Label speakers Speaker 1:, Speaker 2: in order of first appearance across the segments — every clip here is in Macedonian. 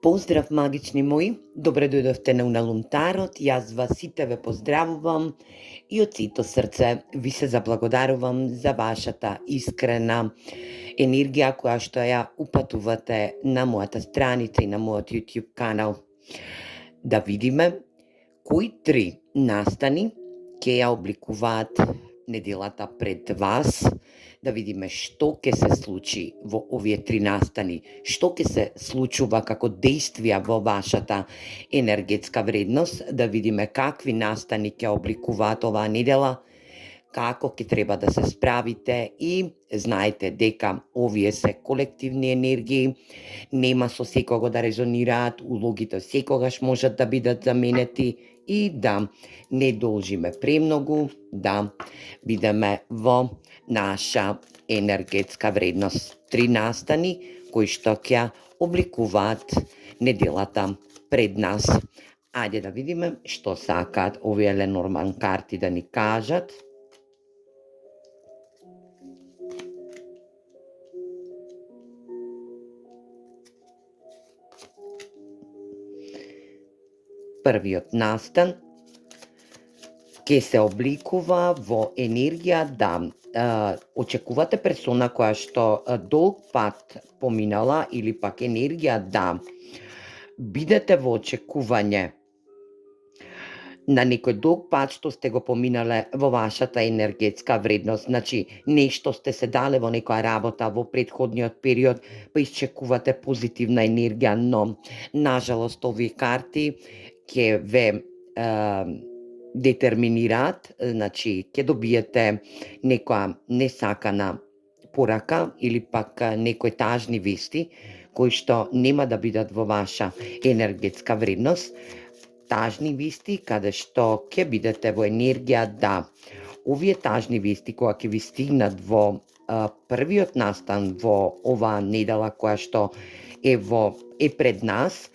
Speaker 1: Поздрав, магични мои! Добре дојдовте на Уналунтарот. Јас вас сите ве поздравувам и од сето срце ви се заблагодарувам за вашата искрена енергија која што ја упатувате на мојата страница и на мојот YouTube канал. Да видиме кои три настани ќе ја обликуваат неделата пред вас, да видиме што ќе се случи во овие три настани, што ќе се случува како действија во вашата енергетска вредност, да видиме какви настани ќе обликуваат оваа недела, како ќе треба да се справите и знаете дека овие се колективни енергии, нема со секого да резонираат, улогите секогаш можат да бидат заменети и да не должиме премногу да бидеме во наша енергетска вредност. Три настани кои што ќе обликуваат неделата пред нас. Ајде да видиме што сакаат овие Ленорман карти да ни кажат. Првиот настан ќе се обликува во енергија да очекувате персона која што долг пат поминала или пак енергија да бидете во очекување на некој долг пат што сте го поминале во вашата енергетска вредност. Значи, нешто сте се дале во некоја работа во претходниот период, па isчекувате позитивна енергија, но, нажалост, овие карти ќе ве детерминираат, значи, ќе добиете некоја несакана порака или пак некои тажни вести, кои што нема да бидат во ваша енергетска вредност. Тажни вести каде што ќе бидете во енергија да овие тажни вести кога ќе ви стигнат во првиот настан во оваа недела која што е пред нас,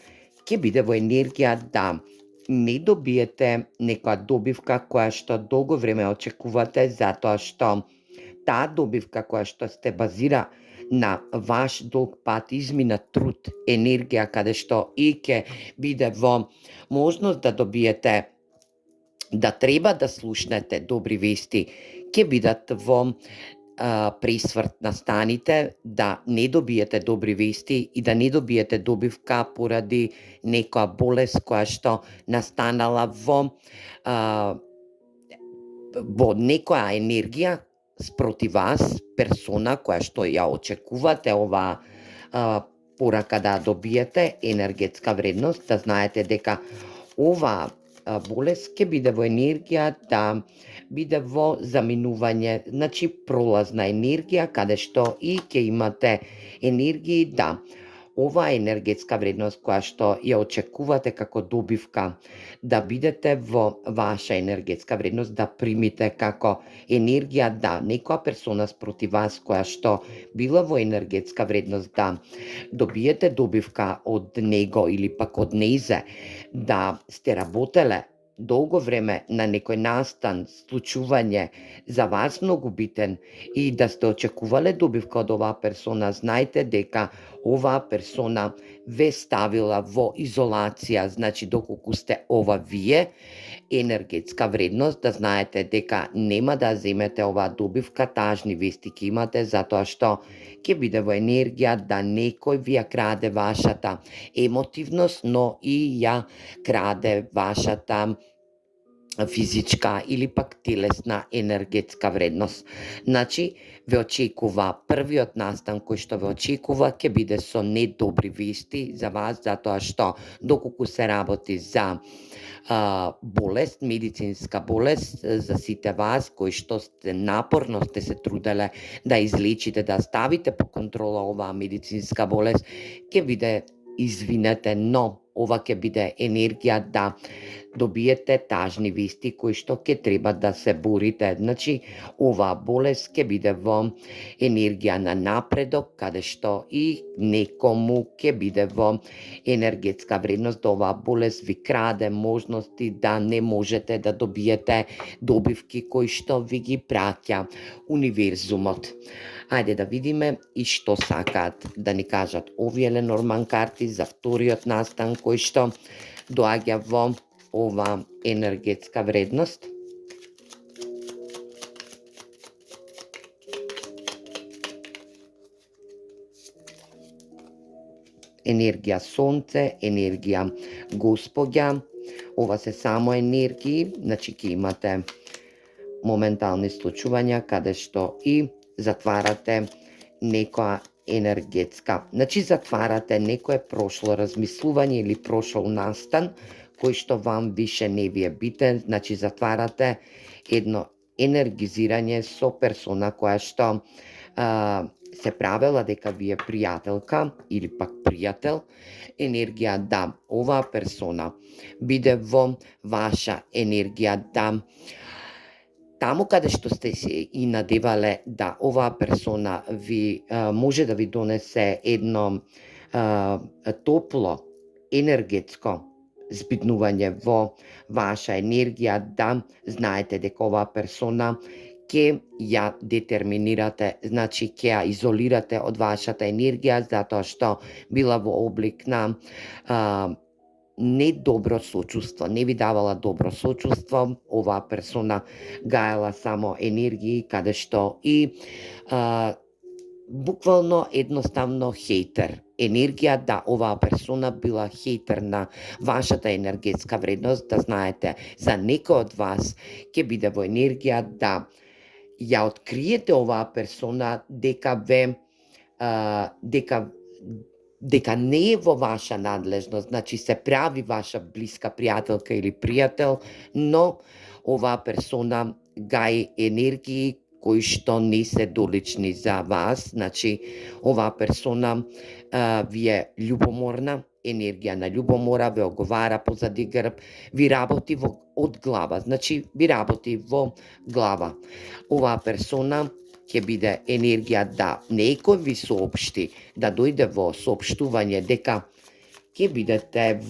Speaker 1: ќе биде во енергија да не добиете некоја добивка која што долго време очекувате, затоа што таа добивка која што сте базира на ваш долг пат, измина труд, енергија, каде што и ќе биде во можност да добиете, да треба да слушнете добри вести, ќе бидат во пресврт настаните, да не добиете добри вести и да не добиете добивка поради некоја болест која што настанала во некоја енергија спроти вас, персона која што ја очекувате оваа порака да добиете, енергетска вредност, да знаете дека оваа болест ќе биде во енергија да биде во заминување, значи пролазна енергија, каде што и ќе имате енергии да оваа енергетска вредност која што ја очекувате како добивка, да бидете во ваша енергетска вредност, да примите како енергија да некоја персона спроти вас која што била во енергетска вредност, да добиете добивка од него или пак од нејзе, да сте работеле долго време на некој настан, случување за вас многу битен и да сте очекувале добивка од оваа персона, знаете дека оваа персона ве ставила во изолација, значи доколку сте ова вие, енергетска вредност, да знаете дека нема да земете оваа добивка, тажни вести ќе имате, затоа што ќе биде во енергија да некој ви ја краде вашата емотивност, но и ја краде вашата физичка или пак телесна енергетска вредност. Значи, ве очекува првиот настан кој што ве очекува ќе биде со недобри вести за вас, затоа што доколку се работи за болест, медицинска болест, за сите вас кои што сте напорно сте се труделе да излечите, да ставите по контрола оваа медицинска болест, ќе биде извинете, но ова ќе биде енергија да добиете тажни вести кои што ќе треба да се борите. Значи, оваа болест ќе биде во енергија на напредок, каде што и некому ќе биде во енергетска вредност, да оваа болест ви краде можности да не можете да добиете добивки кои што ви ги праќа универзумот. Ајде да видиме и што сакаат да ни кажат овие Ленорман карти за вториот настан кој што доаѓа во ова енергетска вредност. Енергија сонце, енергија Господја, ова се само енергии, значи ќе имате моментални случувања каде што и затварате некоја енергетска, значи затварате некое прошло размислување или прошол настан кој што вам више не ви е битен, значи затварате едно енергизирање со персона која што се правела дека ви е пријателка или пак пријател, енергија да оваа персона биде во ваша енергија, да таму каде што сте се и надевале да оваа персона ви може да ви донесе едно топло енергетско збиднување во ваша енергија, да знаете дека оваа персона ќе ја детерминирате, значи ќе ја изолирате од вашата енергија, затоа што била во облик на не добро сочувство, не ви давала добро сочувство, оваа персона гаела само енергии каде што и буквално едноставно хейтер. Енергија да оваа персона била хейтер на вашата енергетска вредност, да знаете за некој од вас ќе биде во енергија да ја откриете оваа персона дека дека не е во ваша надлежност, значи се прави ваша блиска пријателка или пријател, но оваа персона гаи енергии кои што не се долични за вас, значи оваа персона ви е љубоморна, енергија на љубомора, ве оговара позади грб, ви работи од глава, значи ви работи во глава. Оваа персона ќе биде енергија да некој ви соопшти, да дојде во соопштување дека ќе бидете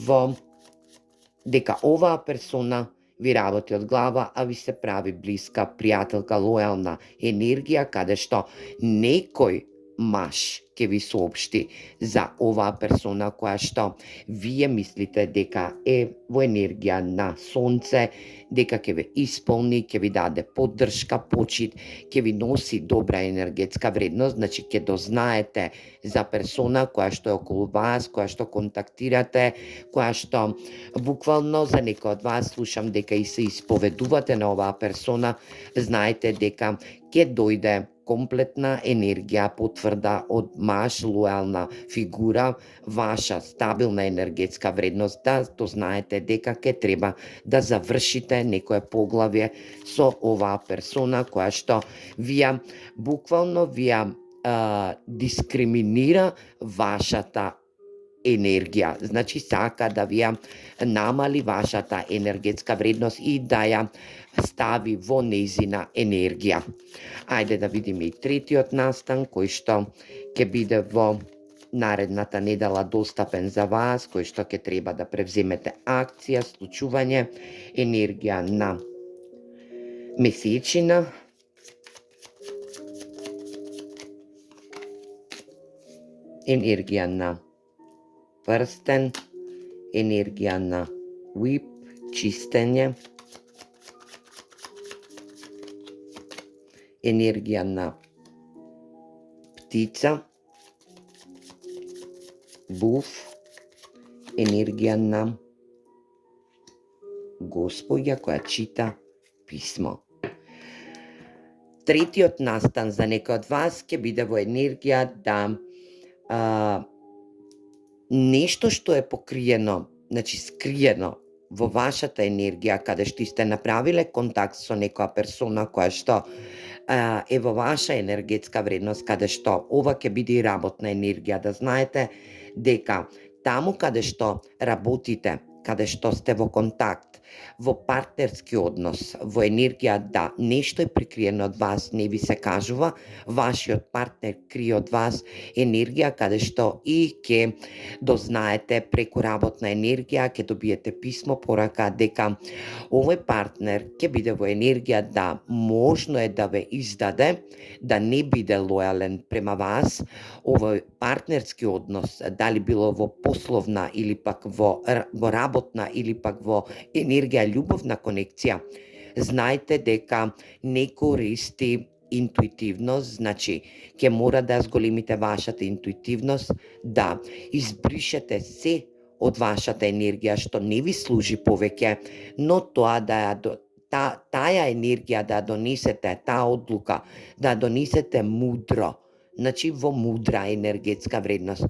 Speaker 1: дека оваа персона ви работи од глава, а ви се прави блиска, пријателка, лојална енергија, каде што некој маж ќе ви соопшти за оваа персона која што вие мислите дека е во енергија на сонце, дека ќе ве исполни, ќе ви даде поддршка, почит, ќе ви носи добра енергетска вредност, значи ќе дознаете за персона која што е околу вас, која што контактирате, која што буквално за некој од вас слушам дека и се исповедувате на оваа персона, знаете дека ќе дојде комплетна енергија, потврда од маж, лојална фигура, ваша стабилна енергетска вредност, да знаете дека ќе треба да завршите некое поглавје со оваа персона која што вија буквално дискриминира вашата енергија, значи сака да ви ја намали вашата енергетска вредност и да ја стави во нејзина енергија. Ајде да видиме и третиот настан кој што ќе биде во наредната недела достапен за вас, кој што ќе треба да превземете акција, случување, енергија на месечина, енергија на прстен, енергија на уип, чистење, енергија на птица, буф, енергија на Господја која чита писмо. Третиот настан за некој од вас ќе биде во енергија да нешто што е покриено, значи скриено во вашата енергија, каде што сте направиле контакт со некоја персона која што е во ваша енергетска вредност, каде што ова ќе биде и работна енергија, да знаете дека таму каде што работите, каде што сте во контакт во партнерски однос, во енергија да нешто е прикриено од вас, не ви се кажува, вашиот партнер крие од вас енергија каде што и ќе дознаете преку работна енергија, ќе добиете писмо, порака дека овој партнер ќе биде во енергија да можно е да ве издаде, да не биде лојален према вас. Овој партнерски однос, дали било во пословна или пак во работна или пак во енергија љубовна конекција, знајте дека не користи интуитивност, значи ќе мора да зголемите вашата интуитивност, да избришете се од вашата енергија што не ви служи повеќе, но тоа таа енергија да донесете, таа одлука да донесете мудро, значи во мудра енергетска вредност.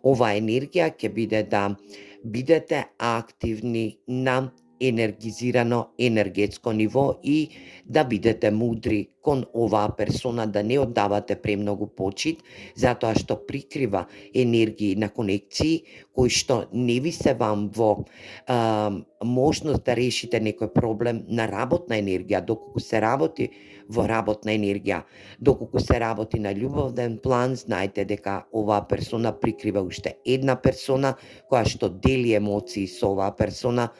Speaker 1: Ова енергија ќе биде да бидете активни на енергизирано енергетско ниво и да бидете мудри кон оваа персона, да не оддавате премногу почит, затоа што прикрива енергии на конекции кои што не ви се вам во можност да решите некој проблем на работна енергија, доколку се работи во работна енергија, доколку се работи на љубовен план, знаете дека оваа персона прикрива уште една персона која што дели емоции со оваа персона.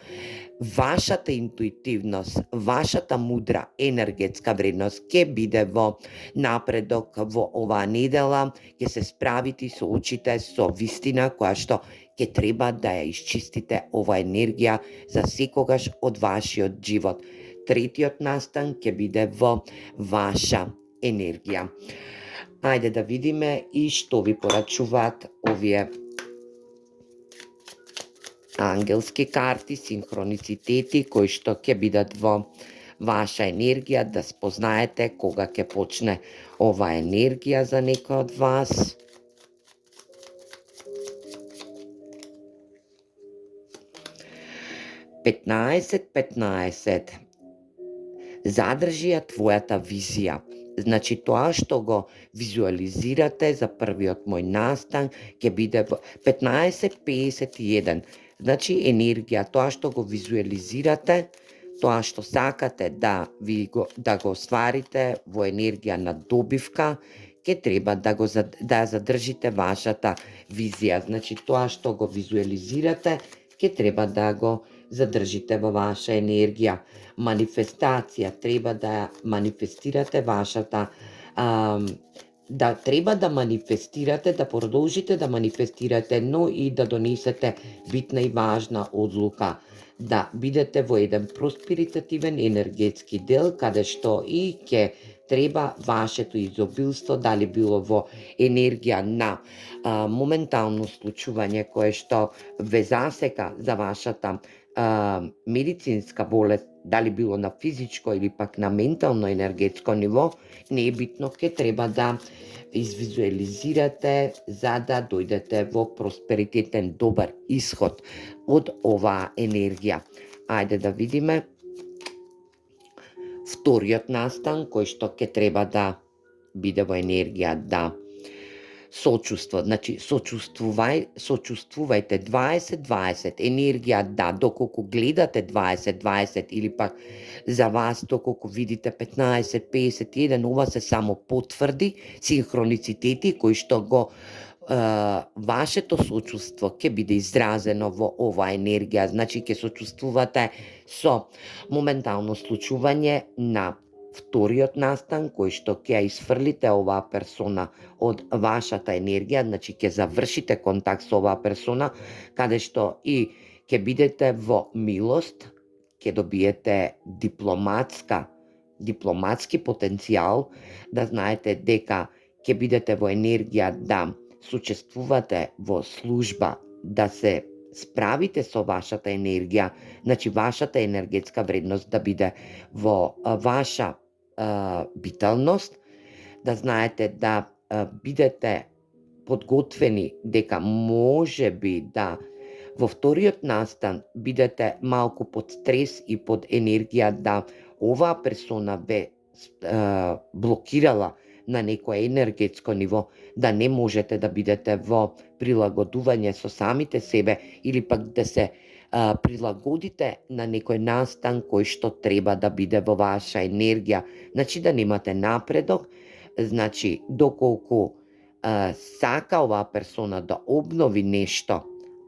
Speaker 1: Вашата интуитивност, вашата мудра енергетска вредност ќе биде во напредок во оваа недела, ќе се справите и соочите со вистина која што ќе треба да ја исчистите оваа енергија за секогаш од вашиот живот. Третиот настан ќе биде во ваша енергија. Ајде да видиме и што ви порачуваат овие ангелски карти, синхроницитети кои што ќе бидат во ваша енергија, да спознаете кога ќе почне ова енергија за некој од вас. Петнаесет. Задржи ја твојата визија. Значи тоа што го визуализирате за првиот мој настан ќе биде 15-51. Значи енергија, тоа што го визуализирате, тоа што сакате да го остварите во енергија на добивка, ќе треба да задржите вашата визија. Значи тоа што го визуализирате, ќе треба да го задржите во ваша енергија. Манифестација, треба да манифестирате вашата да треба да манифестирате, да продолжите да манифестирате, но и да донесете битна и важна одлука, да бидете во еден просперитативен енергетски дел, каде што и ќе треба вашето изобилство, дали било во енергија на моментално случување кое што ве засека за вашата медицинска болест, дали било на физичко или пак на ментално енергетско ниво, не е битно, ќе треба да извизуализирате за да дојдете во просперитетен добар исход од оваа енергија. Ајде да видиме вториот настан кој што ќе треба да биде во енергија да сочувство, значи сочувствувајте 20-20, енергија да, доколку гледате 20-20 или пак за вас доколку видите 15-51, ова се само потврди синхроницитети кои што го вашето сочувство ќе биде изразено во оваа енергија, значи ќе сочувствувате со моментално случување на вториот настан кој што ќе ја исфрлите оваа персона од вашата енергија, значи ќе завршите контакт со оваа персона, каде што и ќе бидете во милост, ќе добиете дипломатски потенцијал, да знаете дека ќе бидете во енергија да сучествувате во служба, да се справите со вашата енергија, значи вашата енергетска вредност да биде во ваша биталност, да знаете да бидете подготвени дека може би да во вториот настан бидете малку под стрес и под енергија да оваа персона бе блокирала на некое енергетско ниво, да не можете да бидете во прилагодување со самите себе или пак да се прилагодите на некој настан кој што треба да биде во ваша енергија. Значи да немате напредок, значи доколку сака оваа персона да обнови нешто,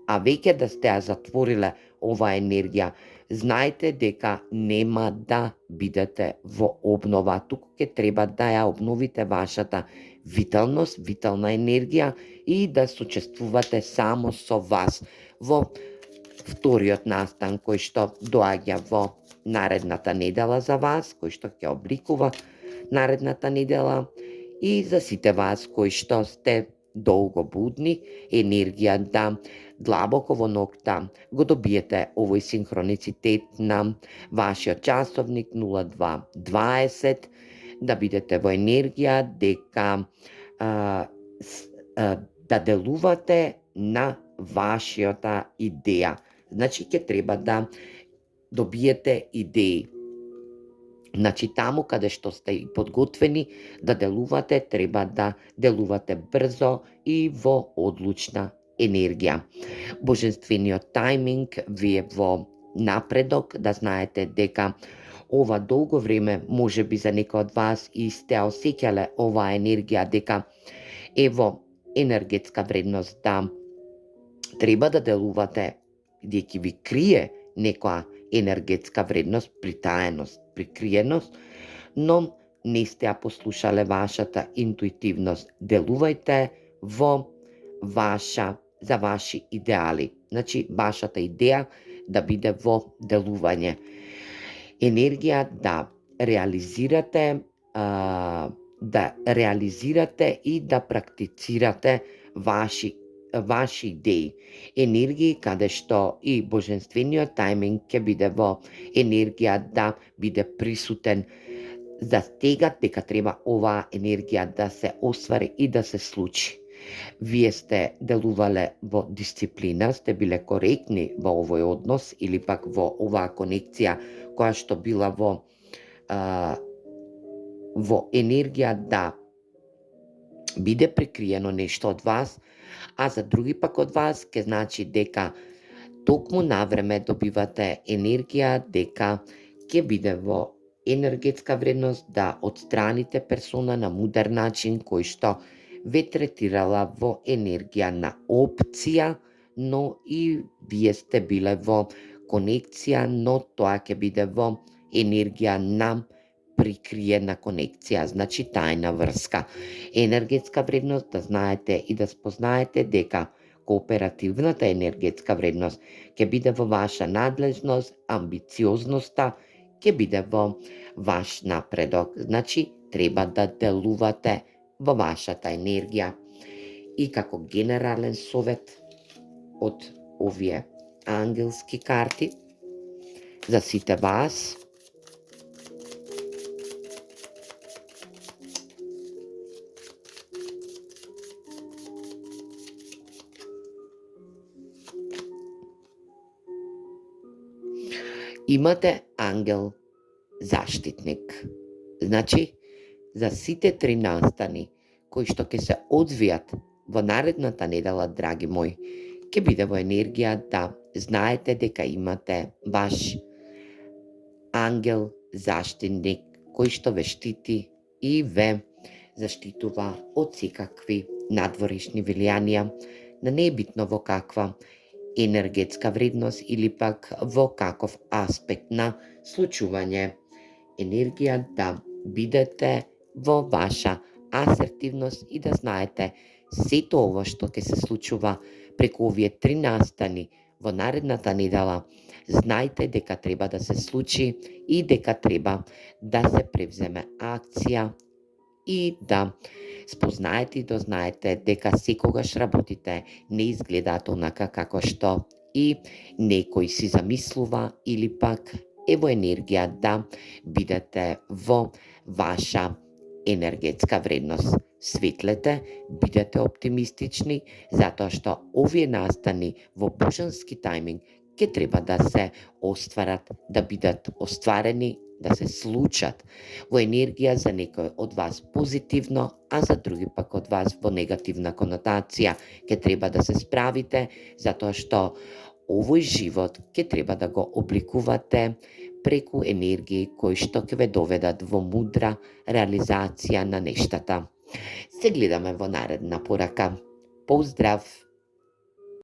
Speaker 1: а веќе да сте ја затвориле оваа енергија, знаете дека нема да бидете во обнова, туку ќе треба да ја обновите вашата виталност, витална енергија и да сочувствувате само со вас во вториот настан кој што доаѓа во наредната недела за вас, кој што ќе обликува наредната недела, и за сите вас кои што сте долго будни, енергија да длабоко во ноќта го добиете овој синхроницитет на вашиот часовник 0220, да бидете во енергија дека да делувате на вашиota идеја. Значи ќе треба да добиете идеи. Значи таму каде што сте подготвени да делувате, треба да делувате брзо и во одлучна енергија. Божествениот тајминг ви е во напредок, да знаете дека ова долго време, може би за некој од вас и сте осеќале оваа енергија дека ево енергетска вредност да треба да делувате, дека ви крие некоја енергетска вредност, притаеност, прикриеност, но не сте ја послушале вашата интуитивност. Делувајте во за ваши идеали. Значи, вашата идеја да биде во делување. Енергија да реализирате и да практицирате ваши идеи. Енергии каде што и божествениот тајминг ќе биде во енергија да биде присутен, за стегат дека треба оваа енергија да се оствари и да се случи. Вие сте делувале во дисциплина, сте биле коректни во овој однос или пак во оваа конекција која што била во енергија да биде прикриено нешто од вас, а за други пак од вас ќе значи дека токму навреме добивате енергија дека ќе биде во енергетска вредност да отстраните персона на мудар начин кој што ве третирала во енергија на опција, но и вие сте биле во конекција, но тоа ќе биде во енергија на прикриена конекција, значи тајна врска. Енергетска вредност, да знаете и да спознаете дека кооперативната енергетска вредност ќе биде во ваша надлежност, амбициозноста ќе биде во ваш напредок. Значи, треба да делувате во вашата енергија. И како генерален совет од овие ангелски карти за сите вас, имате ангел заштитник. Значи, за сите три настани кои што ќе се одвијат во наредната недела, драги мои, ќе биде во енергија да знаете дека имате ваш ангел заштитник кој што ве штити и ве заштитува од секакви надворешни влијанија, на небитно во каква енергетска вредност или пак во каков аспект на случување. Енергија да бидете во ваша асертивност и да знаете сето ова што ќе се случува преку овие три настани во наредната недела, знајте дека треба да се случи и дека треба да се превземе акција и да спознаете и дознаете дека секогаш работите не изгледаат онака како што и некој си замислува или пак е во енергија да бидете во ваша енергетска вредност. Светлете, бидете оптимистични, затоа што овие настани во божански тајминг ќе треба да се остварат, да бидат остварени, да се случат во енергија за некој од вас позитивно, а за други пак од вас во негативна конотација. Ќе треба да се справите, затоа што овој живот ќе треба да го обликувате преку енергии кои што ќе ве доведат во мудра реализација на нештата. Се гледаме во наредна порака. Поздрав!